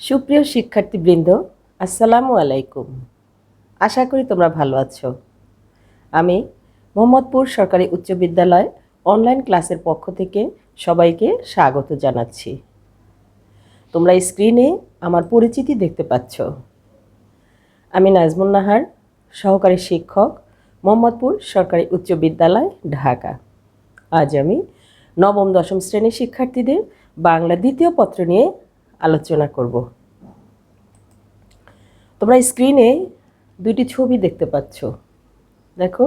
সুপ্রিয় শিক্ষার্থীবৃন্দ, আসসালামু আলাইকুম। আশা করি তোমরা ভালো আছো। আমি মোহাম্মদপুর সরকারি উচ্চ বিদ্যালয় অনলাইন ক্লাসের পক্ষ থেকে সবাইকে স্বাগত জানাচ্ছি। তোমরা স্ক্রিনে আমার পরিচিতি দেখতে পাচ্ছ। আমি নাজমুন নাহার, সহকারী শিক্ষক, মোহাম্মদপুর সরকারি উচ্চ বিদ্যালয়, ঢাকা। আজ আমি নবম দশম শ্রেণীর শিক্ষার্থীদের বাংলা দ্বিতীয় পত্র নিয়ে আলোচনা করব। তোমরা স্ক্রিনে দুইটি ছবি দেখতে পাচ্ছ। দেখো,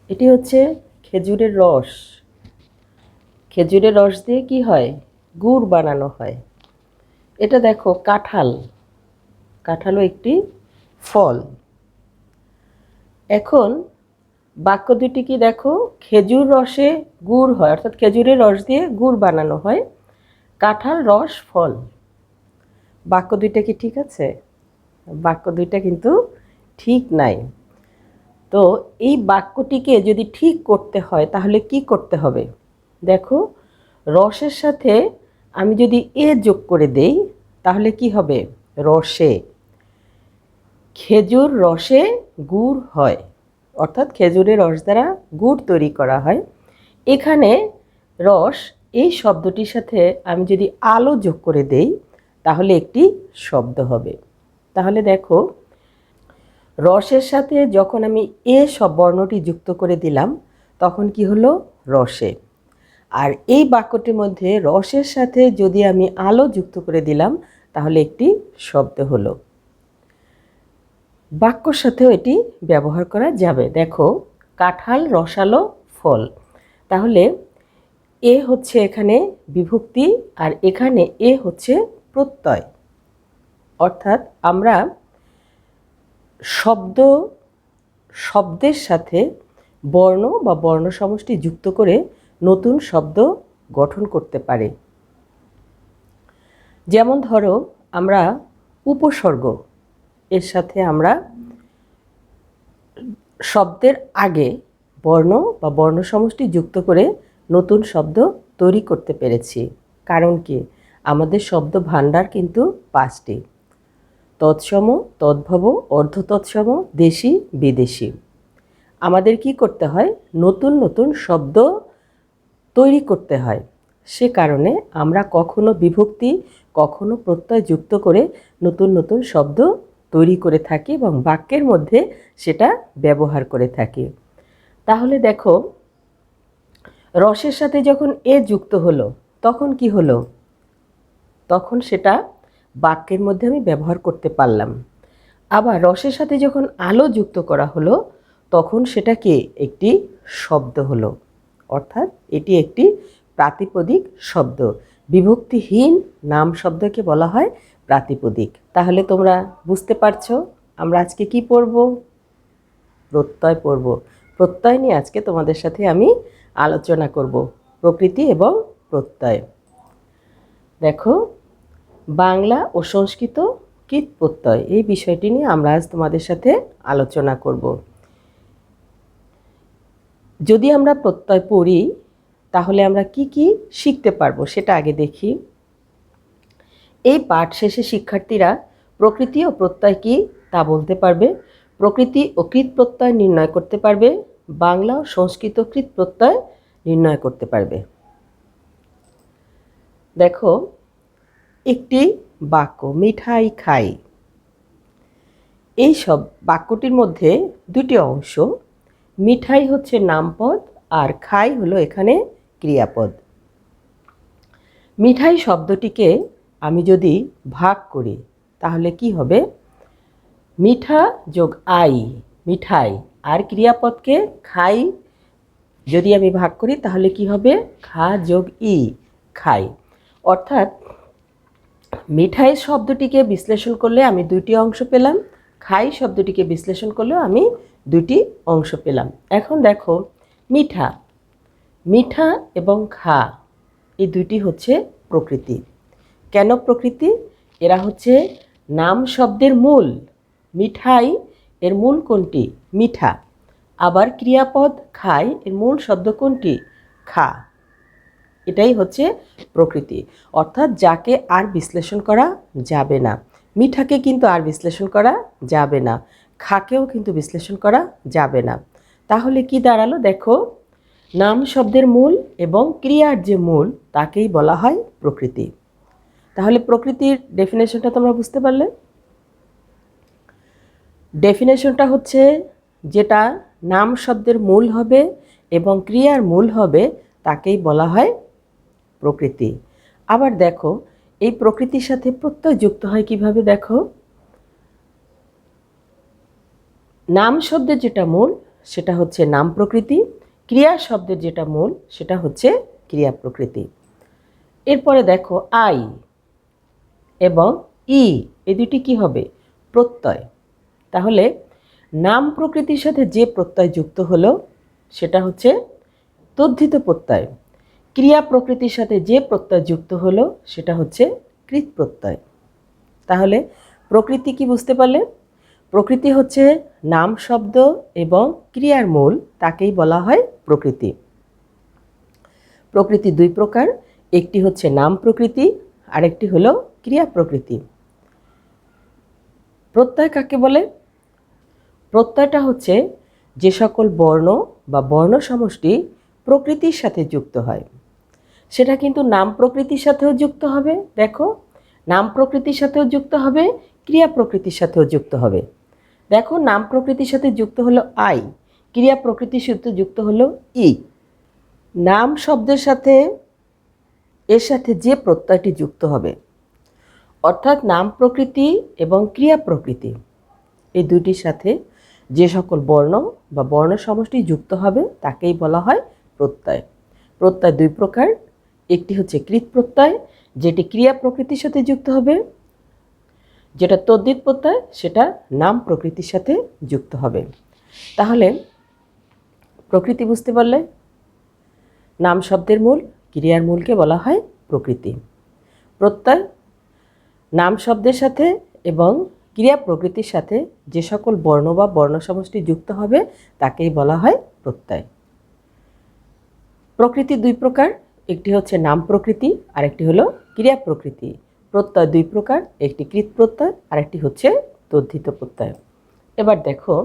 এটি হচ্ছে খেজুরের রস। খেজুরের রস দিয়ে কি হয়? গুড় বানানো হয়। এটা দেখো কাঁঠাল। কাঁঠালও একটি ফল। এখন বাক্য দুটি কি দেখো, খেজুর রসে গুড় হয়, অর্থাৎ খেজুরের রস দিয়ে গুড় বানানো হয়। কাঁঠাল রস ফল। বাক্য দুইটা কি ঠিক আছে? বাক্য দুইটা কিন্তু ঠিক নাই। তো এই বাক্যটিকে যদি ঠিক করতে হয় তাহলে কি করতে হবে? দেখো, রসের সাথে আমি যদি এ যোগ করে দেই তাহলে কি হবে? রসে। খেজুর রসে গুড় হয়, অর্থাৎ খেজুরের রস দ্বারা গুড় তৈরি করা হয়। এখানে রস এই শব্দটির সাথে আমি যদি আলো যোগ করে দেই তাহলে একটি শব্দ হবে। তাহলে দেখো, রসের সাথে যখন আমি এ সব বর্ণটি যুক্ত করে দিলাম তখন কি হলো? রসে। আর এই বাক্যটির মধ্যে রসের সাথে যদি আমি আলো যুক্ত করে দিলাম তাহলে একটি শব্দ হলো। বাক্যর সাথেও এটি ব্যবহার করা যাবে। দেখো, কাঁঠাল রসালো ফল। তাহলে এ হচ্ছে এখানে বিভক্তি আর এখানে এ হচ্ছে প্রত্যয়। অর্থাৎ আমরা শব্দের সাথে বর্ণ বা বর্ণ সমষ্টি যুক্ত করে নতুন শব্দ গঠন করতে পারে। যেমন ধরো, আমরা উপসর্গ এর সাথে আমরা শব্দের আগে বর্ণ বা বর্ণ সমষ্টি যুক্ত করে নতুন শব্দ তৈরি করতে পেরেছি। কারণ কি? আমাদের শব্দ ভাণ্ডার কিন্তু 5টি: তৎসম, তদ্ভব, অর্ধতৎসম, দেশি, বিদেশি। আমাদের কি করতে হয়? নতুন নতুন শব্দ তৈরি করতে হয়। সে কারণে আমরা কখনো বিভক্তি কখনো প্রত্যয় যুক্ত করে নতুন নতুন শব্দ তৈরি করে থাকি এবং বাক্যের মধ্যে সেটা ব্যবহার করে থাকি। তাহলে দেখো, রসের সাথে যখন এ যুক্ত হলো তখন কি হলো? তখন সেটা বাক্যের মধ্যে আমি ব্যবহার করতে পারলাম। আবার রসের সাথে যখন আলো যুক্ত করা হলো তখন সেটাকে একটি শব্দ হলো। অর্থাৎ এটি একটি প্রাতিপদিক শব্দ। বিভক্তিহীন নাম শব্দকে বলা হয় প্রাতিপদিক। তাহলে তোমরা বুঝতে পারছো আমরা আজকে কি পড়ব? প্রত্যয় পড়ব। প্রত্যয় নিয়ে আজকে তোমাদের সাথে আমি আলোচনা করব, প্রকৃতি এবং প্রত্যয়। দেখো, বাংলা ও সংস্কৃত কৃৎ প্রত্যয় এই বিষয়টি নিয়ে আমরা আজ তোমাদের সাথে আলোচনা করব। যদি আমরা প্রত্যয় পড়ি তাহলে আমরা কি কি শিখতে পারবো সেটা আগে দেখি। এই পাঠ শেষে শিক্ষার্থীরা প্রকৃতি ও প্রত্যয় কি তা বলতে পারবে, প্রকৃতি ও কৃৎ প্রত্যয় নির্ণয় করতে পারবে, বাংলা ও সংস্কৃত কৃৎ প্রত্যয় নির্ণয় করতে পারবে। দেখো, একটি বাক্য মিঠাই খাই, এই সব বাক্যটির মধ্যে দুটি অংশ। মিঠাই হচ্ছে নামপদ আর খাই হলো এখানে ক্রিয়াপদ। মিঠাই শব্দটিকে আমি যদি ভাগ করি তাহলে কি হবে? মিঠা যোগ আই, মিঠাই, আর ক্রিয়াপদকে খাই যদি আমি ভাগ করি তাহলে কি হবে? খা যোগ ই, খাই। অর্থাৎ মিঠাই শব্দটিকে বিশ্লেষণ করলে আমি দুইটি অংশ পেলাম, খাই শব্দটিকে বিশ্লেষণ করলেও আমি দুইটি অংশ পেলাম। এখন দেখো, মিঠা, মিঠা এবং খা এই দুইটি হচ্ছে প্রকৃতি। কেন প্রকৃতি? এরা হচ্ছে নাম শব্দের মূল। মিঠাই এর মূল কোনটি? মিঠা। আবার ক্রিয়াপদ খাই এর মূল শব্দ কোনটি? খা। এটাই হচ্ছে প্রকৃতি, অর্থাৎ যাকে আর বিশ্লেষণ করা যাবে না। মিঠাকে কিন্তু আর বিশ্লেষণ করা যাবে না, খাকেও কিন্তু বিশ্লেষণ করা যাবে না। তাহলে কি দাঁড়ালো দেখো, নাম শব্দের মূল এবং ক্রিয়ার যে মূল তাকেই বলা হয় প্রকৃতি। তাহলে প্রকৃতির ডেফিনেশনটা তোমরা বুঝতে পারলে? ডেফিনেশনটা হচ্ছে যেটা নাম শব্দের মূল হবে এবং ক্রিয়ার মূল হবে তাকেই বলা হয় প্রকৃতি। আবার দেখো, এই প্রকৃতির সাথে প্রত্যয় যুক্ত হয় কিভাবে দেখো। নাম শব্দের যেটা মূল সেটা হচ্ছে নাম প্রকৃতি, ক্রিয়া শব্দের যেটা মূল সেটা হচ্ছে ক্রিয়া প্রকৃতি। এরপরে দেখো আই এবং ই, এই দুটি কি হবে? প্রত্যয়। তাহলে নাম প্রকৃতির সাথে যে প্রত্যয় যুক্ত হলো সেটা হচ্ছে তদ্ধিত প্রত্যয়, ক্রিয়া প্রকৃতির সাথে যে প্রত্যয় যুক্ত হলো সেটা হচ্ছে কৃৎ প্রত্যয়। তাহলে প্রকৃতি কি বুঝতে পারলে? প্রকৃতি হচ্ছে নাম শব্দ এবং ক্রিয়ার মূল, তাকেই বলা হয় প্রকৃতি। প্রকৃতি দুই প্রকার, একটি হচ্ছে নাম প্রকৃতি, আরেকটি হলো ক্রিয়া প্রকৃতি। প্রত্যয় কাকে বলে? প্রত্যয়টা হচ্ছে যে সকল বর্ণ বা বর্ণ সমষ্টি প্রকৃতির সাথে যুক্ত হয়। সেটা কিন্তু নাম প্রকৃতির সাথেও যুক্ত হবে, দেখো নাম প্রকৃতির সাথেও যুক্ত হবে, ক্রিয়া প্রকৃতির সাথেও যুক্ত হবে। দেখো নাম প্রকৃতির সাথে যুক্ত হলো আই, ক্রিয়া প্রকৃতির সাথে যুক্ত হলো ই। নাম শব্দের সাথে এর সাথে যে প্রত্যয়টি যুক্ত হবে, অর্থাৎ নাম প্রকৃতি এবং ক্রিয়া প্রকৃতি এই দুটির সাথে যে সকল বর্ণ বা বর্ণ সমষ্টি যুক্ত হবে তাকেই বলা হয় প্রত্যয়। প্রত্যয় দুই প্রকার, একটি হচ্ছে কৃৎ প্রত্যয় যেটি ক্রিয়া প্রকৃতির সাথে যুক্ত হবে, যেটা তদ্ধিত প্রত্যয় সেটা নাম প্রকৃতির সাথে যুক্ত হবে। তাহলে প্রকৃতি বুঝতে পারলে? নাম শব্দের মূল, ক্রিয়ার মূলকে বলা হয় প্রকৃতি। প্রত্যয় নাম শব্দের সাথে এবং ক্রিয়া প্রকৃতির সাথে যে সকল বর্ণ বা বর্ণ সমষ্টি যুক্ত হবে তাকেই বলা হয় প্রত্যয়। প্রকৃতি দুই প্রকার, একটি হচ্ছে নাম প্রকৃতি আর একটি হলো ক্রিয়া প্রকৃতি। প্রত্যয় দুই প্রকার, একটি কৃৎ প্রত্যয় আর একটি হচ্ছে তদ্ধিত প্রত্যয়। এবার দেখো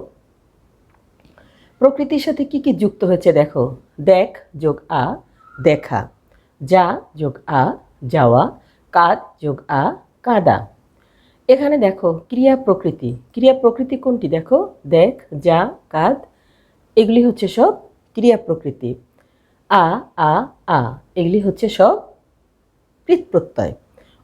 প্রকৃতির সাথে কি কি যুক্ত হয়েছে দেখো। দেখ যোগ আ দেখা, যা যোগ আ যাওয়া, কাঁদ যোগ আ কাঁদা। এখানে দেখো ক্রিয়া প্রকৃতি, ক্রিয়া প্রকৃতি কোনটি দেখো, দেখ যা কাঁদ এগুলি হচ্ছে সব ক্রিয়া প্রকৃতি। আ আ আ এগুলি হচ্ছে সব কৃৎ প্রত্যয়।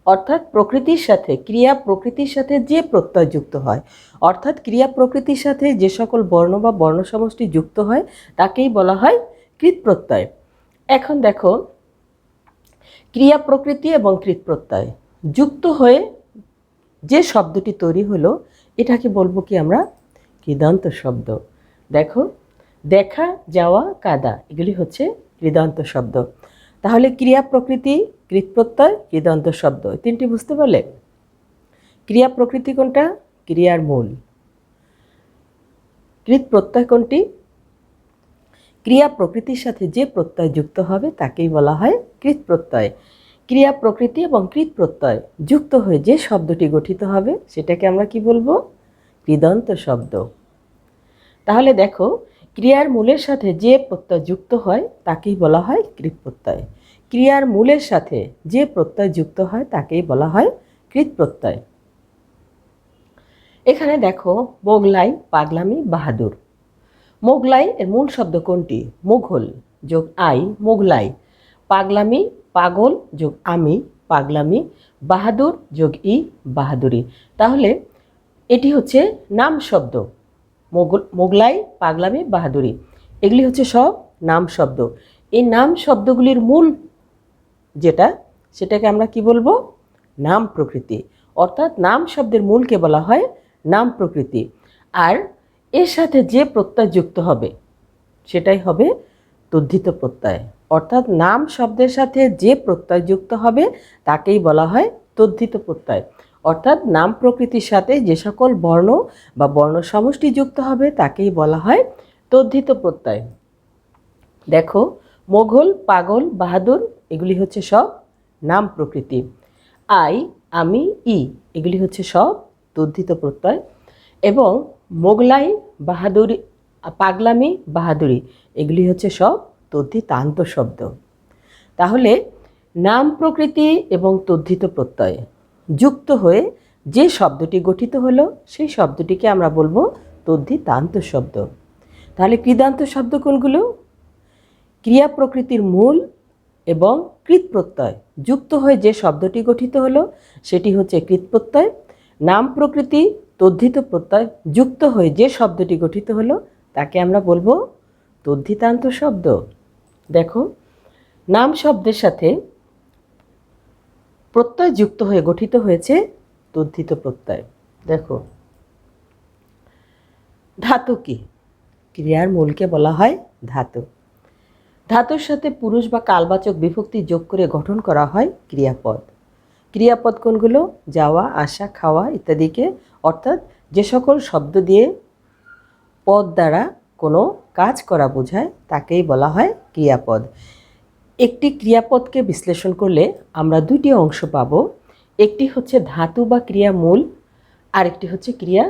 অর্থাৎ প্রকৃতির সাথে ক্রিয়া প্রকৃতির সাথে যে প্রত্যয় যুক্ত হয়, অর্থাৎ ক্রিয়া প্রকৃতির সাথে যে সকল বর্ণ বা বর্ণ সমষ্টি যুক্ত হয় তাকেই বলা হয় কৃৎ প্রত্যয়। এখন দেখো ক্রিয়া প্রকৃতি এবং কৃৎ প্রত্যয় যুক্ত হয়ে যে শব্দটি তৈরি হলো এটাকে বলবো কি আমরা? কৃদন্ত শব্দ। দেখো দেখা যাওয়া কাদা এগুলি হচ্ছে কৃদন্ত শব্দ। তাহলে ক্রিয়া প্রকৃতি, কৃৎ প্রত্যয়, কৃদন্ত শব্দ তিনটি বুঝতে পারলে? ক্রিয়া প্রকৃতি কোনটা? ক্রিয়ার মূল। কৃৎ প্রত্যয় কোনটি? ক্রিয়া প্রকৃতির সাথে যে প্রত্যয় যুক্ত হবে তাকেই বলা হয় কৃৎ প্রত্যয়। ক্রিয়া প্রকৃতি এবং কৃৎ প্রত্যয় যুক্ত হয়ে যে শব্দটি গঠিত হবে সেটাকে আমরা কি বলবো? কৃদন্ত শব্দ। তাহলে দেখো ক্রিয়ার মূলের সাথে যে প্রত্যয় যুক্ত হয় তাকেই বলা হয় কৃৎ প্রত্যয়। ক্রিয়ার মূলের সাথে যে প্রত্যয় যুক্ত হয় তাকেই বলা হয় কৃৎ প্রত্যয়। এখানে দেখো মোগলাই, পাগলামি, বাহাদুর। মোগলাই এর মূল শব্দ কোনটি? মোঘল যোগ আই মোগলাই, পাগলামি পাগল যোগ আমি পাগলামি, বাহাদুর যোগ ই বাহাদুরি। তাহলে এটি হচ্ছে নাম শব্দ। মোগলাই, পাগলামি, বাহাদুরি এগুলি হচ্ছে সব নাম শব্দ। এই নাম শব্দগুলির মূল যেটা সেটাকে আমরা কি বলবো? নাম প্রকৃতি। অর্থাৎ নাম শব্দের মূলকে বলা হয় নাম প্রকৃতি। আর এর সাথে যে প্রত্যয় যুক্ত হবে সেটাই হবে তদ্ধিত প্রত্যয়। অর্থাৎ নাম শব্দের সাথে যে প্রত্যয় যুক্ত হবে তাকেই বলা হয় তদ্ধিত প্রত্যয়। অর্থাৎ নাম প্রকৃতির সাথে যে সকল বর্ণ বা বর্ণ সমষ্টি যুক্ত হবে তাকেই বলা হয় তদ্ধিত প্রত্যয়। দেখো মোঘল, পাগল, বাহাদুর এগুলি হচ্ছে সব নাম প্রকৃতি। আই, আমি, ই এগুলি হচ্ছে সব তদ্ধিত প্রত্যয়। এবং মোগলাই, বাহাদুরি, পাগলামি, বাহাদুরি এগুলি হচ্ছে সব তদ্ধিতান্ত শব্দ। তাহলে নাম প্রকৃতি এবং তদ্ধিত প্রত্যয় যুক্ত হয়ে যে শব্দটি গঠিত হলো সেই শব্দটিকে আমরা বলবো তদ্ধিতান্ত শব্দ। তাহলে কৃদান্ত শব্দ কোনগুলো? ক্রিয়া প্রকৃতির মূল এবং কৃৎ প্রত্যয় যুক্ত হয়ে যে শব্দটি গঠিত হলো সেটি হচ্ছে কৃৎ প্রত্যয়। নাম প্রকৃতি তদ্ধিত প্রত্যয় যুক্ত হয়ে যে শব্দটি গঠিত হলো তাকে আমরা বলবো তদ্ধিতান্ত শব্দ। দেখো, নাম শব্দের সাথে প্রত্যয় যুক্ত হয়ে গঠিত হয়েছে তদ্ধিত প্রত্যয়। দেখো, ধাতু কি? ক্রিয়ার মূলকে বলা হয় ধাতু। ধাতুর সাথে পুরুষ বা কালবাচক বিভক্তি যোগ করে গঠন করা হয় ক্রিয়াপদ। ক্রিয়াপদ কোনগুলো? যাওয়া, আসা, খাওয়া ইত্যাদিকে, অর্থাৎ যে সকল শব্দ দিয়ে পদ দ্বারা কোনো কাজ করা বোঝায় তাকেই বলা হয় ক্রিয়াপদ। একটি ক্রিয়াপদকে বিশ্লেষণ করলে আমরা দুটি অংশ পাব। একটি হচ্ছে ধাতু বা ক্রিয়া মূল, আরেকটি হচ্ছে ক্রিয়া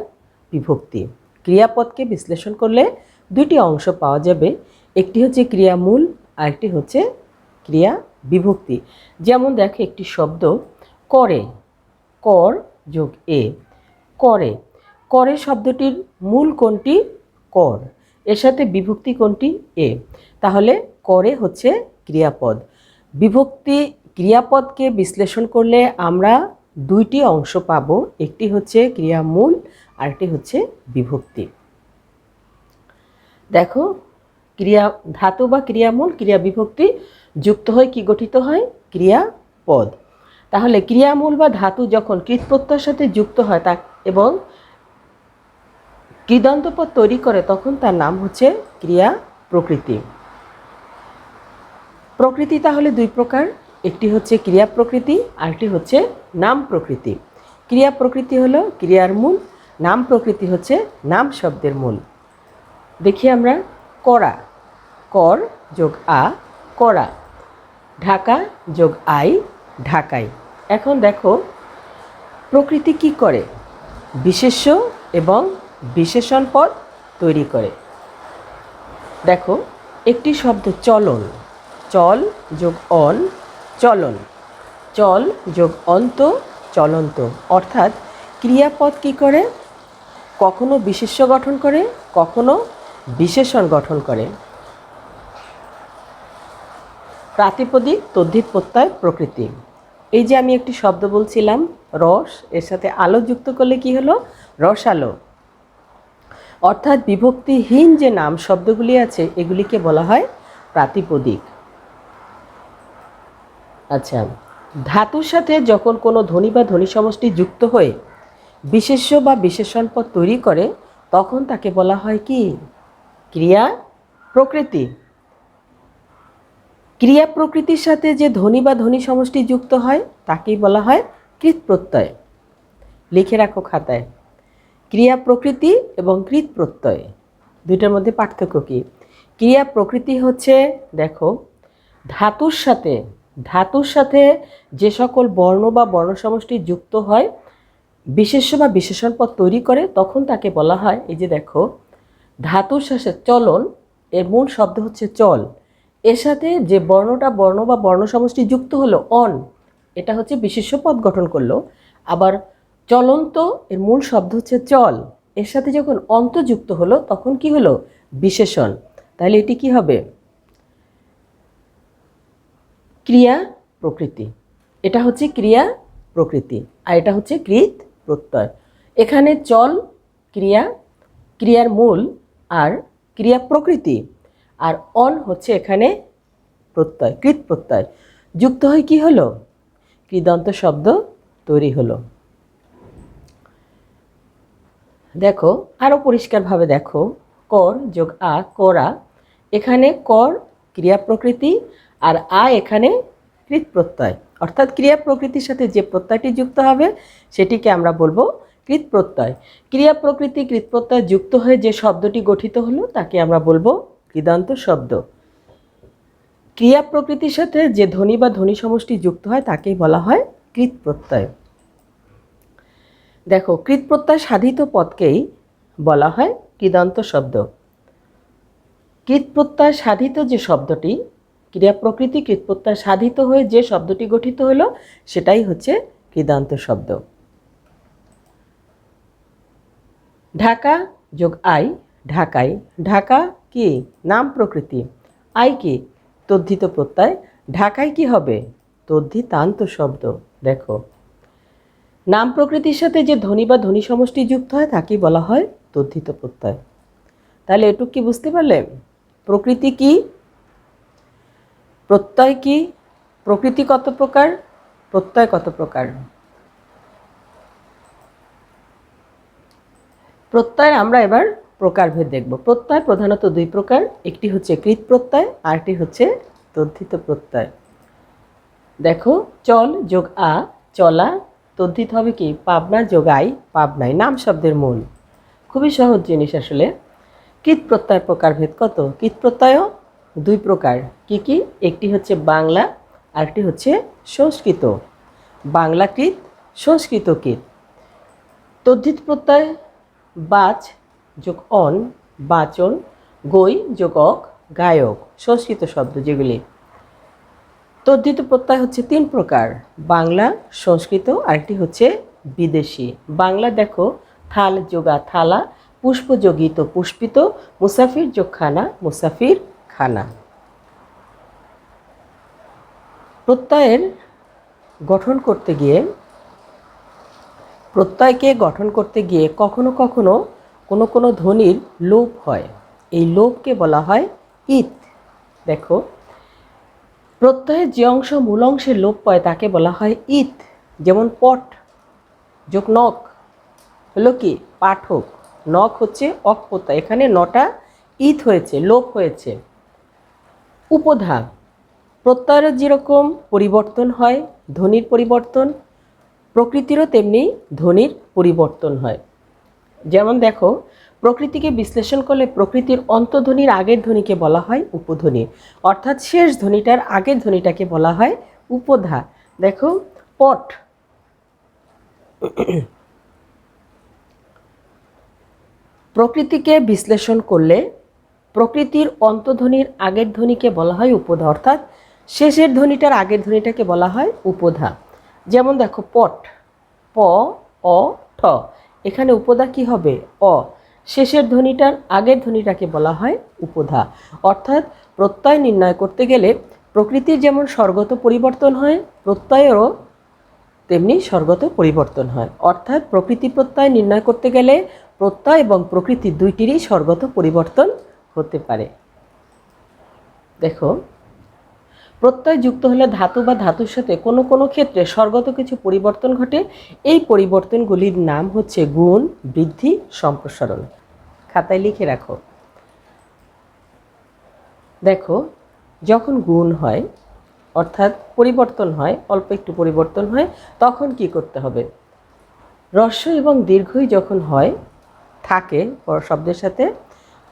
বিভক্তি। ক্রিয়াপদকে বিশ্লেষণ করলে দুটি অংশ পাওয়া যাবে, একটি হচ্ছে ক্রিয়া মূল, আরেকটি হচ্ছে ক্রিয়া বিভক্তি। যেমন দেখো, একটি শব্দ করে, কর যোগ এ, করে। করে শব্দটির মূল কোনটি? কর। এর সাথে বিভক্তি কোনটি? এ। তাহলে করে হচ্ছে ক্রিয়াপদ। বিভক্তি ক্রিয়াপদকে বিশ্লেষণ করলে আমরা দুইটি অংশ পাব, একটি হচ্ছে ক্রিয়ামূল, আরেকটি হচ্ছে বিভক্তি। দেখো, ক্রিয়া ধাতু বা ক্রিয়ামূল, ক্রিয়া বিভক্তি যুক্ত হয়ে কি গঠিত হয়? ক্রিয়াপদ। তাহলে ক্রিয়ামূল বা ধাতু যখন কৃৎ প্রত্যয়ের সাথে যুক্ত হয় তা এবং কৃদন্ত পদ তৈরি করে তখন তার নাম হচ্ছে ক্রিয়া প্রকৃতি। প্রকৃতি তাহলে দুই প্রকার, একটি হচ্ছে ক্রিয়া প্রকৃতি, আরেকটি হচ্ছে নাম প্রকৃতি। ক্রিয়া প্রকৃতি হলো ক্রিয়ার মূল, নাম প্রকৃতি হচ্ছে নাম শব্দের মূল। দেখি আমরা, করা, কর যোগ আ, করা। ঢাকা যোগ আই, ঢাকাই। এখন দেখো, প্রকৃতি কি করে? বিশেষ্য এবং বিশেষণ পদ তৈরি করে। দেখো, একটি শব্দ চলন, চল যোগ অন, চলন। চল যোগ অন্ত, চলন্ত। অর্থাৎ ক্রিয়াপদ কি করে? কখনো বিশেষ্য গঠন করে, কখনো বিশেষণ গঠন করে। প্রাতিপদিক তদ্ধিত প্রত্যয় প্রকৃতি। এই যে আমি একটি শব্দ বলছিলাম রস, এর সাথে আলো যুক্ত করলে কি হলো? রসালো। অর্থাৎ বিভক্তিহীন যে নাম শব্দগুলি আছে এগুলিকে বলা হয় প্রাতিপদিক। আচ্ছা, ধাতুর সাথে যখন কোনো ধ্বনি বা ধ্বনি সমষ্টি যুক্ত হয়ে বিশেষ্য বা বিশেষণ পদ তৈরি করে তখন তাকে বলা হয় কি? ক্রিয়া প্রকৃতি। ক্রিয়া প্রকৃতির সাথে যে ধ্বনি বা ধ্বনি সমষ্টি যুক্ত হয় তাকেই বলা হয় কৃৎ প্রত্যয়। লিখে রাখো খাতায়, ক্রিয়া প্রকৃতি এবং কৃৎ প্রত্যয় দুইটার মধ্যে পার্থক্য কি? ক্রিয়া প্রকৃতি হচ্ছে, দেখো, ধাতুর সাথে যে সকল বর্ণ বা বর্ণ সমষ্টি যুক্ত হয় বিশেষ্য বা বিশেষণ পদ তৈরি করে তখন তাকে বলা হয়, এই যে দেখো, ধাতুর শেষে চলন, এর মূল শব্দ হচ্ছে চল, এর সাথে যে বর্ণ বা বর্ণ সমষ্টি যুক্ত হলো অন, এটা হচ্ছে বিশেষ্য পদ গঠন করলো। আবার চলন্ত, এর মূল শব্দ হচ্ছে চল, এর সাথে যখন অন্ত যুক্ত হলো তখন কি হলো? বিশেষণ। তাহলে এটি কি হবে? ক্রিয়া প্রকৃতি। এটা হচ্ছে ক্রিয়া প্রকৃতি আর এটা হচ্ছে কৃৎ প্রত্যয়। এখানে চল ক্রিয়ার মূল আর ক্রিয়া প্রকৃতি, আর অন হচ্ছে এখানে প্রত্যয়, কৃৎ প্রত্যয় যুক্ত হয়ে কি হলো? কৃদন্ত শব্দ তৈরি হলো। দেখো, আরও পরিষ্কারভাবে দেখো, কর যোগ আ, করা। এখানে কর ক্রিয়া প্রকৃতি আর আ এখানে কৃৎ প্রত্যয়, অর্থাৎ ক্রিয়া প্রকৃতির সাথে যে প্রত্যয়টি যুক্ত হবে সেটিকে আমরা বলবো কৃৎ প্রত্যয়। ক্রিয়া প্রকৃতি কৃৎ প্রত্যয় যুক্ত হয়ে যে শব্দটি গঠিত হলো তাকে আমরা বলবো কৃদান্ত শব্দ। ক্রিয়া প্রকৃতির সাথে যে ধ্বনি বা ধ্বনি সমষ্টি যুক্ত হয় তাকেই বলা হয় কৃৎ প্রত্যয়। দেখো, কৃৎ প্রত্যয় সাধিত পদকেই বলা হয় কৃদন্ত শব্দ। কৃৎ প্রত্যয় সাধিত যে শব্দটি, ক্রিয়া প্রকৃতি কৃৎ প্রত্যয় সাধিত হয়ে যে শব্দটি গঠিত হলো সেটাই হচ্ছে কৃদান্ত শব্দ। ঢাকা যোগ আই, ঢাকাই। ঢাকা কি? নাম প্রকৃতি। আই কি? তদ্ধিত প্রত্যয়। ঢাকায় কি হবে? তদ্ধিতান্ত শব্দ। দেখো, নাম প্রকৃতির সাথে যে ধ্বনি বা ধ্বনি সমষ্টি যুক্ত হয় তাকেই বলা হয় তদ্ধিত প্রত্যয়। তাহলে এটুকু কি বুঝতে পারলে? প্রকৃতি কি, প্রত্যয় কি, প্রকৃতি কত প্রকার, প্রত্যয় কত প্রকার। প্রত্যয় আমরা এবার প্রকারভেদ দেখব। প্রত্যয় প্রধানত দুই প্রকার, একটি হচ্ছে কৃৎ প্রত্যয়, আরেকটি হচ্ছে তদ্ধিত প্রত্যয়। দেখো, চল যোগ আ, চলা। তদ্ধিত হবে কি? পাবনা যোগ আই, পাবনায়। নাম শব্দের মূল। খুবই সহজ জিনিস আসলে। কৃৎ প্রত্যয় প্রকারভেদ কত? কৃৎ প্রত্যয়ও দুই প্রকার। কি কি? একটি হচ্ছে বাংলা, আরেকটি হচ্ছে সংস্কৃত। বাংলা কৃৎ, সংস্কৃত কৃৎ। তদ্ধিত প্রত্যয় বাচ যোগ অন, বাচন। গই যোগ অক, গায়ক। সংস্কৃত শব্দ যেগুলি। তদ্ধিত প্রত্যয় হচ্ছে তিন প্রকার, বাংলা, সংস্কৃত, আরেকটি হচ্ছে বিদেশি। বাংলা দেখো, থাল যোগা থালা, পুষ্প যোগিত পুষ্পিত, মুসাফির যোগ খানা, মুসাফির খানা। প্রত্যয়ের গঠন করতে গিয়ে, প্রত্যয়কে গঠন করতে গিয়ে কখনো কখনো কোনো কোনো ধ্বনির লোপ হয়। এই লোপকে বলা হয় ইত। দেখো, প্রত্যয়ের যে অংশ মূল অংশের লোপ পায় তাকে বলা হয় ইত। যেমন পট যোগ নখ হলো কি? পাঠক। নখ হচ্ছে অক প্রত্যয়, এখানে নটা ইত হয়েছে, লোপ হয়েছে। উপধা, প্রত্যয়ের যেরকম পরিবর্তন হয়, ধ্বনির পরিবর্তন, প্রকৃতিরও তেমনি ধ্বনির পরিবর্তন হয়। যেমন দেখো, প্রকৃতিকে বিশ্লেষণ করলে প্রকৃতির অন্তধ্বনির আগের ধ্বনিকে বলা হয় উপধ্বনি, অর্থাৎ শেষ ধ্বনিটার আগের ধ্বনিটাকে বলা হয় উপধা। দেখো, পট। প্রকৃতিকে বিশ্লেষণ করলে প্রকৃতির অন্তধ্বনির আগের ধ্বনিকে বলা হয় উপধা, অর্থাৎ শেষের ধ্বনিটার আগের ধ্বনিটাকে বলা হয় উপধা। যেমন দেখো, পট, প অ ঠ, এখানে উপধা কি হবে? অ। শেষের ধ্বনিটার আগের ধ্বনিটাকে বলা হয় উপধা। অর্থাৎ প্রত্যয় নির্ণয় করতে গেলে প্রকৃতির যেমন স্বরগত পরিবর্তন হয়, প্রত্যয়েরও তেমনি স্বরগত পরিবর্তন হয়। অর্থাৎ প্রকৃতি প্রত্যয় নির্ণয় করতে গেলে প্রত্যয় এবং প্রকৃতি দুইটিরই স্বরগত পরিবর্তন হতে পারে। দেখো, প্রত্যয় যুক্ত হলে ধাতু বা ধাতুর সাথে কোনো কোনো ক্ষেত্রে স্বরগত কিছু পরিবর্তন ঘটে। এই পরিবর্তনগুলির নাম হচ্ছে গুণ, বৃদ্ধি, সম্প্রসারণ। খাতায় লিখে রাখো। দেখো, যখন গুণ হয় অর্থাৎ পরিবর্তন হয়, অল্প একটু পরিবর্তন হয়, তখন কি করতে হবে? হ্রস্ব এবং দীর্ঘই যখন হয়, থাকে শব্দের সাথে,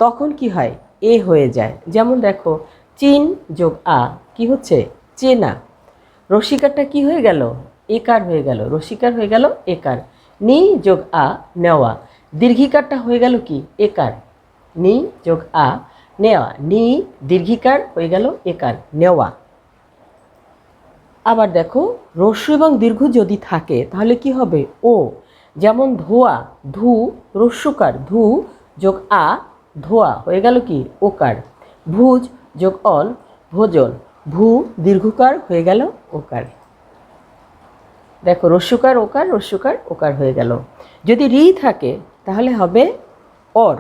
তখন কি হয়? এ হয়ে যায়। যেমন দেখো, চিন যোগ আ কি হচ্ছে? চেনা। রসিকারটা কি হয়ে গেল? একার হয়ে গেল, রসিকার হয়ে গেল একার। নি যোগ আ নেওয়া, দীর্ঘিকারটা হয়ে গেল কি? একার। নি যোগ আ নেওয়া, নি দীর্ঘিকার হয়ে গেল একার, নেওয়া। আবার দেখো, হ্রস্ব এবং দীর্ঘ যদি থাকে তাহলে কি হবে? ও। যেমন ধোয়া, ধু হ্রস্বকার, ধু যোগ আ ধোয়া হয়ে গেল কি? ওকার। ভুজ যোগ অন ভোজন, ভূ দীর্ঘকার হয়ে গেল ওকার। দেখো, হ্রস্বকার ওকার, হ্রস্বকার ওকার হয়ে গেল। যদি রি থাকে তাহলে হবে অর।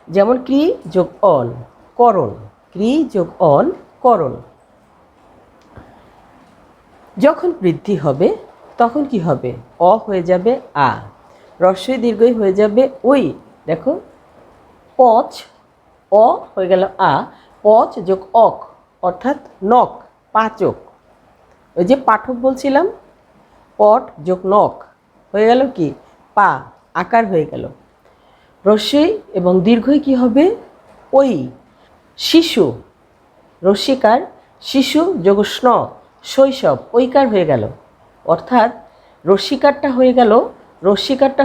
যেমন ক্রি যোগ অন করণ, ক্রি যোগ অন করণ। যখন বৃদ্ধি হবে তখন কি হবে? অ হয়ে যাবে আ, হ্রস্বই দীর্ঘই হয়ে যাবে ওই। দেখো, পচ, অ হয়ে গেল আ, পচ যোগ অক অর্থাৎ নখ, পাচক। ওই যে পাঠক বলছিলাম, পট যোগ নখ হয়ে গেল কি? পা, আকার হয়ে গেল। হ্রস্বই এবং দীর্ঘই কি হবে? ওই। শিশু, রস্যিকার, শিশু যোগ স্ন, শৈশব, ঐকার হয়ে গেল। অর্থাৎ রস্যিকারটা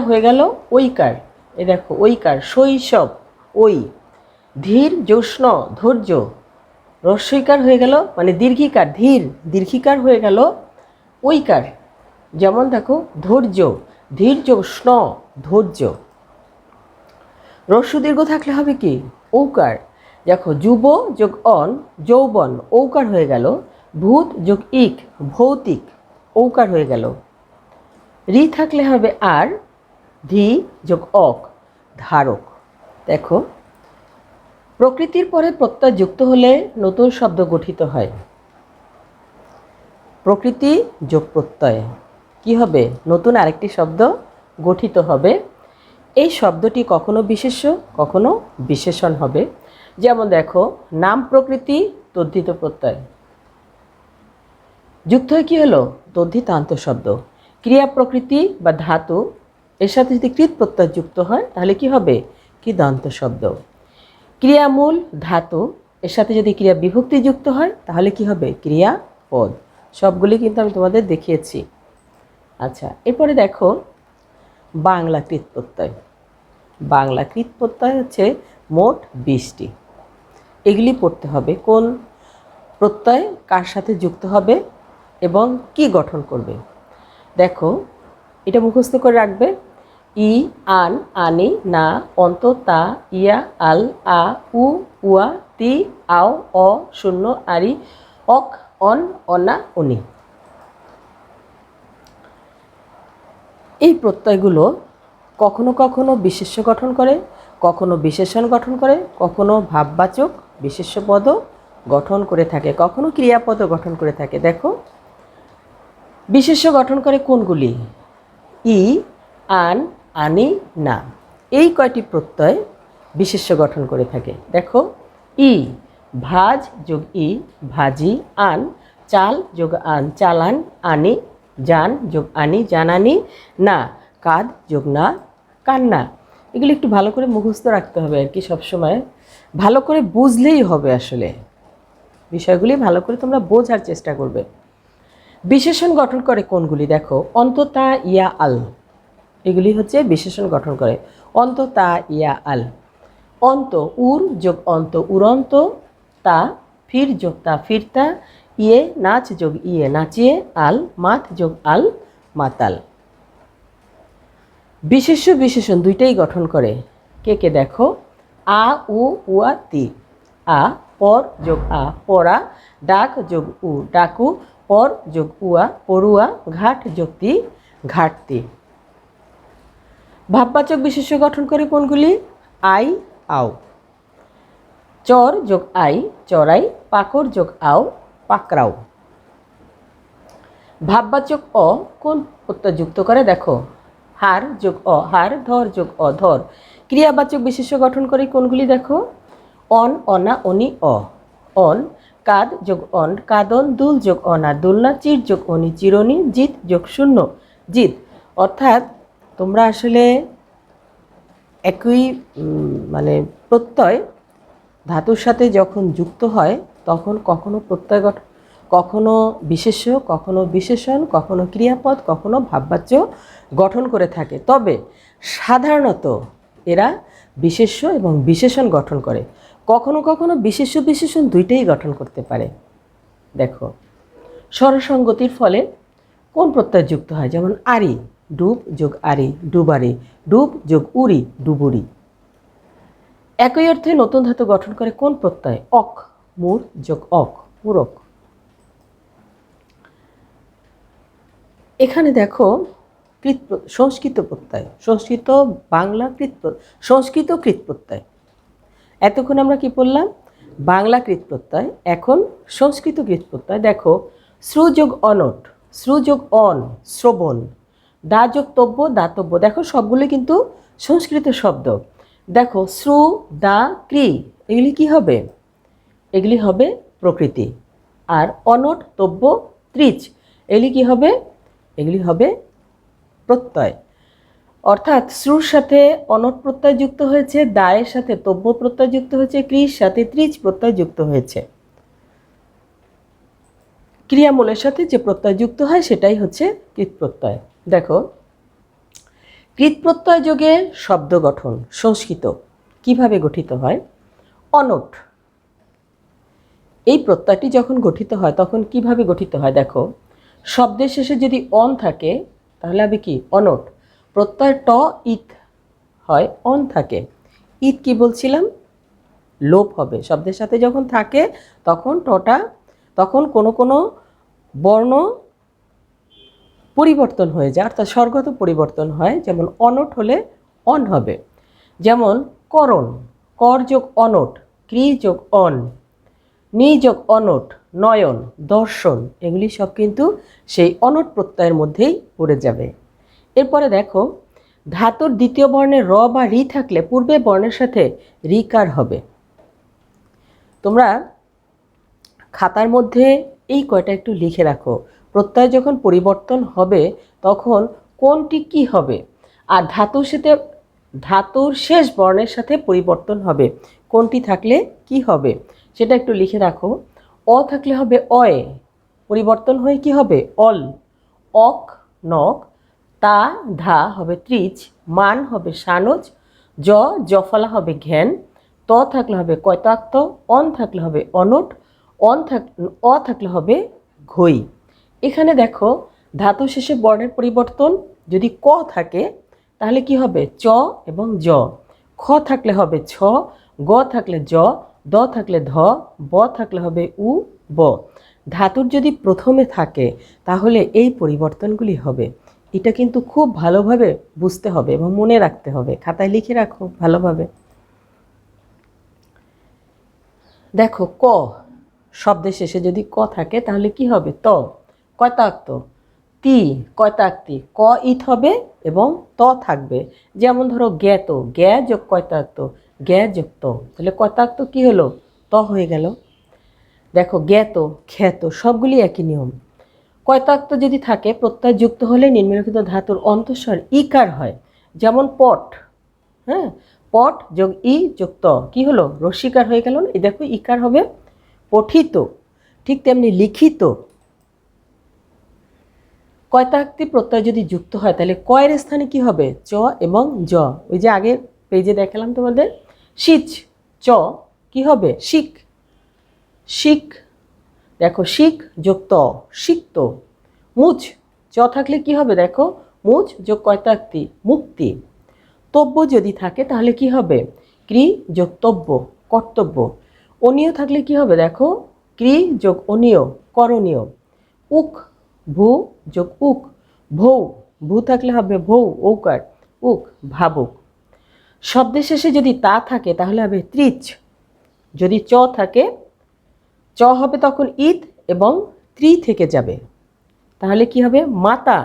হয়ে গেল ঐকার। এ দেখো ঐকার, শৈশব ওই। ধীর যোগ স্ন, ধৈর্য, রস্যইকার হয়ে গেল মানে দীর্ঘিকার, ধীর দীর্ঘিকার হয়ে গেল ঐকার। যেমন দেখো ধৈর্য, ধীর যোগ স্ন, ধৈর্য। রস্য দীর্ঘ থাকলে হবে কি ঔকার। দেখো যুব যোগ অন, যৌবন, ঔকার হয়ে গেল। ভূত যোগ ইক, ভৌতিক, ঔকার হয়ে গেল। রি থাকলে হবে আর, ধি যোগ অক, ধারক। দেখো প্রকৃতির পরে প্রত্যয় যুক্ত হলে নতুন শব্দ গঠিত হয়। প্রকৃতি যোগ প্রত্যয় কি হবে, নতুন আরেকটি শব্দ গঠিত হবে। এই শব্দটি কখনো বিশেষ্য কখনো বিশেষণ হবে। যেমন দেখো নাম প্রকৃতি তদ্ধিত প্রত্যয় যুক্ত হয়ে কী হলো, তদ্ধিতান্ত শব্দ। ক্রিয়া প্রকৃতি বা ধাতু এর সাথে যদি কৃত প্রত্যয় যুক্ত হয় তাহলে কি হবে, কৃদান্ত শব্দ। ক্রিয়ামূল ধাতু এর সাথে যদি ক্রিয়া বিভক্তি যুক্ত হয় তাহলে কি হবে, ক্রিয়াপদ। সবগুলি কিন্তু আমি তোমাদের দেখিয়েছি। আচ্ছা, এরপরে দেখো বাংলা কৃত প্রত্যয়। বাংলা কৃত প্রত্যয় হচ্ছে মোট 20টি। এগুলি পড়তে হবে কোন প্রত্যয় কার সাথে যুক্ত হবে এবং কি গঠন করবে। দেখো এটা মুখস্থ করে রাখবে। ই, আন, আনি, না, অন্ত, তা, ইয়া, আল, আ, উ, উয়া, তি, আও, অ, শূন্য, আরি, অক, অন, অনা, অনি। এই প্রত্যয়গুলো কখনো কখনো বিশেষ্য গঠন করে, কখনো বিশেষণ গঠন করে, কখনো ভাববাচক বিশেষ্য পদও গঠন করে থাকে, কখনো ক্রিয়াপদও গঠন করে থাকে। দেখো বিশেষ্য গঠন করে কোনগুলি, ই, আন, আনি, না, এই কয়টি প্রত্যয় বিশেষ্য গঠন করে থাকে। দেখো ই, ভাজ যোগ ই, ভাজি। আন, চাল যোগ আন, চালান। আনি, জান যোগ আনি, জানানি। না, কাদ যোগ না, কান্না। এগুলো একটু ভালো করে মুখস্থ রাখতে হবে আর কি, সবসময় ভালো করে বুঝলেই হবে। আসলে বিষয়গুলি ভালো করে তোমরা বোঝার চেষ্টা করবে। বিশেষণ গঠন করে কোনগুলি, দেখো অন্ত, তা, ইয়া, আল, এগুলি হচ্ছে বিশেষণ গঠন করে। অন্ত, তা, ইয়া, আল। অন্ত উর যোগ অন্ত, উড়ন্ত। তা, ফির যোগ তা, ফিরতা। ইয়ে, নাচ যোগ ইয়ে, নাচিয়ে। আল, মাত যোগ আল, মাতাল। বিশেষ্য বিশেষণ দুইটাই গঠন করে। কে কে দেখো, আ, উ, উয়া, তি। আ, পর যোগ আ, পড়া। ডাক যোগ উ, ডাকু। পর যোগ উয়া, পড়ুয়া। ঘাট যোগ তি, ঘাটতি। ভাববাচক বিশেষ্য গঠন করে কোনগুলি, আই, আও। চর যোগ আই, চড়াই। পাকড় যোগ আও, পাকড়াও। ভাববাচক অ কোন প্রত্যয় যুক্ত করে, দেখো হার যোগ অ, হার। ধর যোগ অ, ধর। ক্রিয়াবাচক বিশেষ্য গঠন করে কোনগুলি, দেখো অন, অনা, অনি, অ। অন, কাদ যোগ অন, কাদন। দুল যোগ অনা, দুলনা। চির যোগ অনি, চিরনি। জিত যোগ শূন্য, জিত। অর্থাৎ তোমরা আসলে একই মানে প্রত্যয় ধাতুর সাথে যখন যুক্ত হয় তখন কখনো প্রত্যয় গঠন, কখনো বিশেষ্য, কখনো বিশেষণ, কখনো ক্রিয়াপদ, কখনো ভাববাচ্য গঠন করে থাকে। তবে সাধারণত এরা বিশেষ্য এবং বিশেষণ গঠন করে। কখনো কখনো বিশেষ্য বিশেষণ দুইটাই গঠন করতে পারে। দেখো স্বরসঙ্গতির ফলে কোন প্রত্যয় যুক্ত হয়, যেমন আরি, ডুব যোগ আরি, ডুবারি। ডুব যোগ উরি, ডুবুরি। একই অর্থে নতুন ধাতু গঠন করে কোন প্রত্যয়, অক, মূর যোগ অক, মূরক। এখানে দেখো সংস্কৃত প্রত্যয়, সংস্কৃত বাংলা সংস্কৃত কৃত প্রত্যয়। এতক্ষণ আমরা কি পড়লাম, বাংলা কৃত প্রত্যয়, এখন সংস্কৃত কৃত প্রত্যয়। দেখো শ্রু যোগ অনট, শ্রু যোগ অন, শ্রবণ। দা যোগ তব্য, দাতব্য। দেখো সবগুলো কিন্তু সংস্কৃত শব্দ। দেখো শ্রু, দা, ক্রি, এগুলি কি হবে, এগুলি হবে প্রকৃতি। আর অনট, তব্য, ত্রিচ, এগুলি কি হবে, এগুলি হবে প্রত্যয়। অর্থাৎ শ্রুর সাথে অনট প্রত্যয় যুক্ত হয়েছে, দায়ের সাথে তব্য প্রত্যয় যুক্ত হয়েছে, ক্রির সাথে ত্রিচ প্রত্যয় যুক্ত হয়েছে। ক্রিয়ামূলের সাথে যে প্রত্যয় যুক্ত হয় সেটাই হচ্ছে কৃৎ প্রত্যয়। দেখো, কৃৎ প্রত্যয় যোগে শব্দ গঠন সংস্কৃত কিভাবে গঠিত হয়? অনট, এই প্রত্যয়টি যখন গঠিত হয় তখন কিভাবে গঠিত হয়? দেখো, শব্দের শেষে যদি অন থাকে তাহলে হবে কি? অনট। প্রত্যয় ট ইত হয়, অন থাকে। ইত কি বলছিলাম? লোপ হবে। শব্দের সাথে যখন থাকে তখন টটা, তখন কোনো কোনো বর্ণ পরিবর্তন হয়ে যায়, অর্থাৎ স্বরগত পরিবর্তন হয়। যেমন অনট হলে অন হবে। যেমন করণ, কর যোগ অনট, ক্রি যোগ অন, নি যোগ অনট, নয়ন, দর্শন, এগুলি সব কিন্তু সেই অনট প্রত্যয়ের মধ্যেই পড়ে যাবে। এরপরে দেখো, ধাতুর দ্বিতীয় বর্ণে র বা রি থাকলে পূর্বের বর্ণের সাথে রিকার হবে। তোমরা খাতার মধ্যে এই কয়টা একটু লিখে রাখো। প্রত্যয় যখন পরিবর্তন হবে তখন কোনটি কি হবে, আর ধাতুর শেষ বর্ণের সাথে পরিবর্তন হবে কোনটি থাকলে কি হবে সেটা একটু লিখে রাখো। অ থাকলে হবে অয়ে, পরিবর্তন হয়ে কি হবে? অল। অক নক, তা ধা হবে ত্রিচ, মান হবে সানজ, জফলা হবে ঘ্যান, ত থাকলে হবে কয়তাক্ত, অন থাকলে হবে অনট, অ থাকলে হবে ঘই। এখানে দেখো, ধাতু শেষে বর্ণের পরিবর্তন যদি ক থাকে তাহলে কি হবে? চ এবং জ। খ থাকলে হবে ছ, গ থাকলে জ, দ থাকলে ধ, ব থাকলে হবে উ, ব। ধাতুর যদি প্রথমে থাকে তাহলে এই পরিবর্তনগুলি হবে। এটা কিন্তু খুব ভালোভাবে বুঝতে হবে এবং মনে রাখতে হবে। খাতায় লিখে রাখো ভালোভাবে। দেখো, ক শব্দের শেষে যদি ক থাকে তাহলে কি হবে? ত। কয়তাক্ত, তি কয়তাক্তি, ক ইত হবে এবং ত থাকবে। যেমন ধরো জ্ঞাত, জ্ঞা যোগ কয়তাক্ত, জ্ঞা যোগ ত, তাহলে কয়তাক্ত কি হলো? ত হয়ে গেল। দেখো, জ্ঞাত খ্যাত সবগুলি একই নিয়ম। কয়তাক্ত যদি থাকে প্রত্যয় যুক্ত হলে নিম্নলিখিত ধাতুর অন্তঃস্বর ইকার হয়। যেমন পট, হ্যাঁ, পট যোগ ই যোগ ত কি হলো? রস্বীকার হয়ে গেল না? এই দেখো, ইকার হবে। পঠিত, ঠিক তেমনি লিখিত। কয়তাক্তি প্রত্যয় যদি যুক্ত হয় তাহলে কয়ের স্থানে কি হবে? চ এবং জ। ওই যে আগের পেজে দেখালাম তোমাদের, শিচ, চ কি হবে? শিক, শিক। দেখো, শিক যোগ ত, সিক্ত। মুচ, চ থাকলে কি হবে? দেখো, মুচ যোগ কয়তাক্তি, মুক্তি। তব্য যদি থাকে তাহলে কি হবে? ক্রি যোগ তব্য, কর্তব্য। অনীয় থাকলে কি হবে? দেখো, ক্রি যোগ অনীয়, করণীয়। উক, ভূ যোগ উক, ভৌ, ভূ থাকলে হবে ভৌ, ঔকার, উক, ভাবুক। শব্দের শেষে যদি তা থাকে তাহলে হবে ত্রিচ। যদি চ থাকে, চ হবে তখন ইত এবং ত্রি থেকে যাবে। তাহলে কি হবে? মাতা,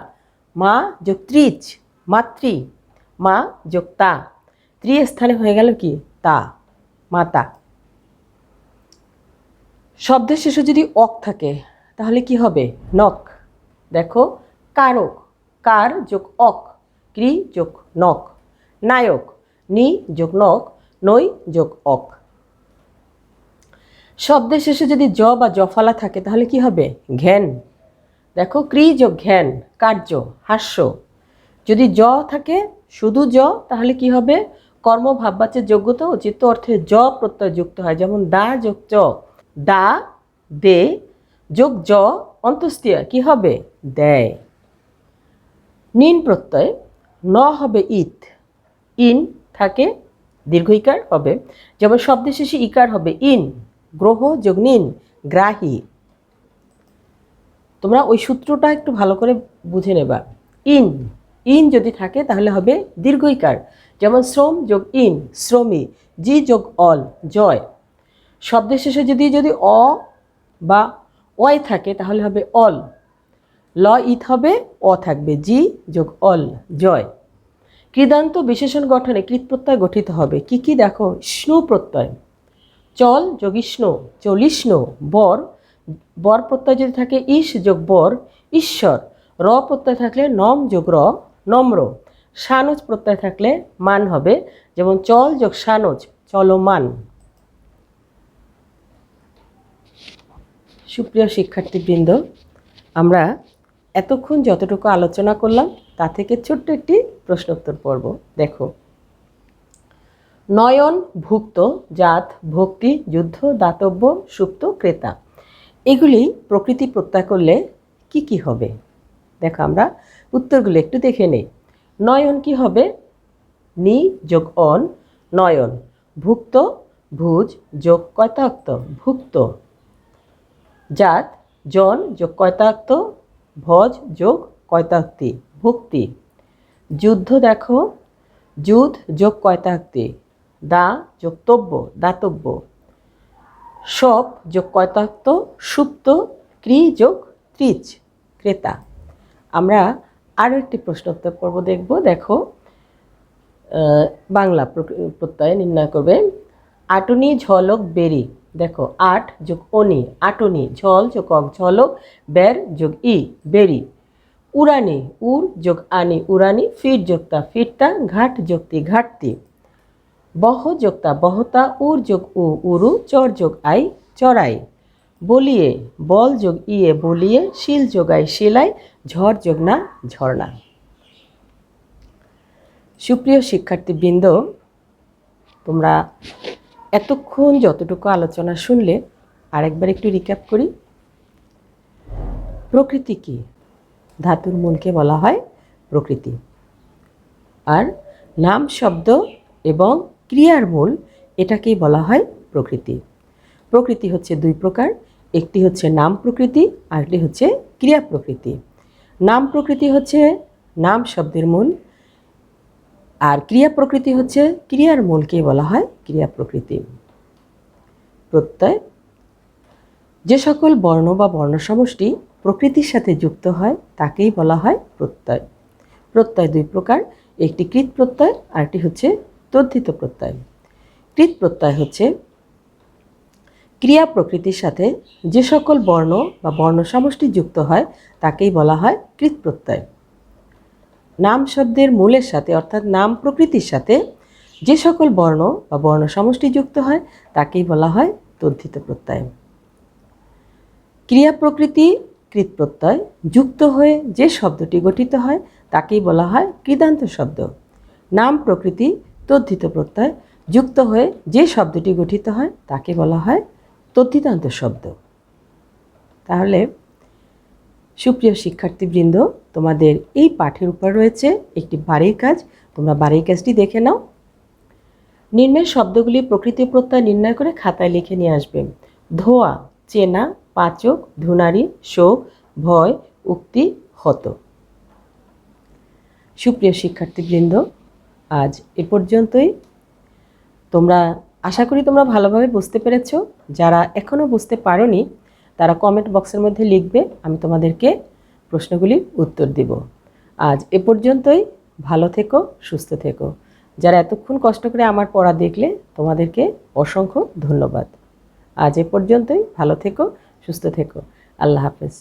মা যোগ ত্রিচ, মাতৃ, মা যোগ তা, ত্রি স্থানে হয়ে গেল কি? তা, মাতা। শব্দের শেষে যদি অক থাকে তাহলে কি হবে? নক। দেখো, কারক, কার যোগ অক, ক্রি যোগ নক। নায়ক, নি যোগ নক, নই যোগ অক। শব্দের শেষে যদি জ বা জফলা থাকে তাহলে কি হবে? ঘ্যান। দেখো, ক্রি যোগ ঘ্যান, কার্য, হাস্য। যদি জ থাকে, শুধু জ, তাহলে কি হবে? কর্ম ভাববাচ্যের যোগ্যতা ও চিত্ত অর্থে জ প্রত্যয় যুক্ত হয়। যেমন দা যোগ চ, দা দে যোগ জ অন্ত্যেষ্টিয়া কি হবে? দেয়। নিন প্রত্যয় ন হবে ইত, ইন থাকে দীর্ঘইকার হবে। যেমন শব্দের শেষে ইকার হবে ইন, গ্রহ যোগ নিন, গ্রাহী। তোমরা ওই সূত্রটা একটু ভালো করে বুঝে নেবা। ইন, ইন যদি থাকে তাহলে হবে দীর্ঘইকার। যেমন শ্রম যোগ ইন, শ্রমী। জি যোগ অল, জয়। শব্দের শেষে যদি অ বা অয় থাকে তাহলে হবে অল। ল ইত হবে, অ থাকবে, জি যোগ অল, জয়। কৃদান্ত বিশেষণ গঠনে কৃৎ প্রত্যয় গঠিত হবে। কি কি? দেখো, স্নু প্রত্যয়, চল যোগ ইষ্ণু, চলিষ্ণু। বর, বর প্রত্যয় যদি থাকে ইস যোগ বর, ঈশ্বর। র প্রত্যয় থাকলে নম যোগ র, নম্র। সানুজ প্রত্যয় থাকলে মান হবে। যেমন চল যোগ সানুজ, চলমান। সুপ্রিয় শিক্ষার্থীবৃন্দ, আমরা এতক্ষণ যতটুকু আলোচনা করলাম তা থেকে ছোট্ট একটি প্রশ্নোত্তর পর্ব দেখো। নয়ন, ভুক্ত, জাত, ভক্তি, যুদ্ধ, দাতব্য, সুপ্ত, ক্রেতা, এগুলি প্রকৃতি প্রত্যয় করলে কি কি হবে? দেখো, আমরা উত্তরগুলো একটু দেখে নেই। নয়ন কি হবে? নি যোগ অন, নয়ন। ভুক্ত, ভুজ যোগ কয়তাক্ত, ভুক্ত। জাত, জন যোগ কয়তাক্ত, ভজ যোগ কয়তাক্তি, ভক্তি। যুদ্ধ দেখো, যুধ যোগ কয়তাক্তি, দা যোগ তব্য, দাতব্য। সপ যোগ কয়তাক্ত, সুপ্ত, ক্রি যোগ ত্রিচ, ক্রেতা। আমরা আরও একটি প্রশ্নোত্তর পর্ব দেখব। দেখো, বাংলা প্রত্যয় নির্ণয় করবে। আটুনি, ঝলক, বেরি। দেখো, আট যোগ অনি, আটুনি। ঝল যোগ অক, ঝলক। বের যোগ ই, বেরি। উড়ানি, উর যোগ আনি, উড়ানি। ফিট যোগতা, ফিরতা। ঘাট যোগতি, ঘাটতি। বহ যোগতা, বহতা। উর যোগ উ, উরু। চর যোগ আই, চড়াই। বলিয়ে, বল যোগ ইয়ে, বলিয়ে। শিল যোগাই, শিলাই। ঝড় যোগ না, ঝর্ণা। সুপ্রিয় শিক্ষার্থীবৃন্দ, তোমরা এতক্ষণ যতটুকু আলোচনা শুনলে আরেকবার একটু রিক্যাপ করি। প্রকৃতি কি? ধাতুর মূলকে বলা হয় প্রকৃতি। আর নাম, শব্দ এবং ক্রিয়ার মূল, এটাকেই বলা হয় প্রকৃতি। প্রকৃতি হচ্ছে দুই প্রকার, একটি হচ্ছে নাম প্রকৃতি, আরেকটি হচ্ছে ক্রিয়া প্রকৃতি। নাম প্রকৃতি হচ্ছে নাম শব্দের মূল, আর ক্রিয়া প্রকৃতি হচ্ছে ক্রিয়ার মূলকে বলা হয় ক্রিয়া প্রকৃতি। প্রত্যয়, যে সকল বর্ণ বা বর্ণসমষ্টি প্রকৃতির সাথে যুক্ত হয় তাকেই বলা হয় প্রত্যয়। প্রত্যয় দুই প্রকার, একটি কৃৎ প্রত্যয়, আরেকটি হচ্ছে তদ্ধিত প্রত্যয়। কৃৎ প্রত্যয় হচ্ছে ক্রিয়া প্রকৃতির সাথে যে সকল বর্ণ বা বর্ণসমষ্টি যুক্ত হয় তাকেই বলা হয় কৃৎ প্রত্যয়। নাম শব্দের মূলের সাথে অর্থাৎ নাম প্রকৃতির সাথে যে সকল বর্ণ বা বর্ণসমষ্টি যুক্ত হয় তাকেই বলা হয় তদ্ধিত প্রত্যয়। ক্রিয়া প্রকৃতি কৃৎ প্রত্যয় যুক্ত হয়ে যে শব্দটি গঠিত হয় তাকেই বলা হয় কৃদান্ত শব্দ। নাম প্রকৃতি তদ্ধিত প্রত্যয় যুক্ত হয়ে যে শব্দটি গঠিত হয় তাকে বলা হয় তদ্ধিতান্ত শব্দ। তাহলে সুপ্রিয় শিক্ষার্থীবৃন্দ, তোমাদের এই পাঠের উপর রয়েছে একটি বাড়ির কাজ। তোমরা বাড়ির কাজটি দেখে নাও। নিম্নের শব্দগুলি প্রকৃতি প্রত্যয় নির্ণয় করে খাতায় লিখে নিয়ে আসবে। ধোয়া, চেনা, পাচক, ধুনারি, শোক, ভয়, উক্তি, হত। সুপ্রিয় শিক্ষার্থীবৃন্দ, আজ এ পর্যন্তই। তোমরা আশা করি তোমরা ভালোভাবে বুঝতে পেরেছ। যারা এখনও বুঝতে পারোনি তারা কমেন্ট বক্সের মধ্যে লিখবে, আমি তোমাদেরকে প্রশ্নগুলির উত্তর দিব। আজ এ পর্যন্তই। ভালো থেকো, সুস্থ থেকো। যারা এতক্ষণ কষ্ট করে আমার পড়া দেখলে তোমাদেরকে অসংখ্য ধন্যবাদ। আজ এ পর্যন্তই। ভালো থেকো, সুস্থ থেকো। আল্লাহ হাফেজ।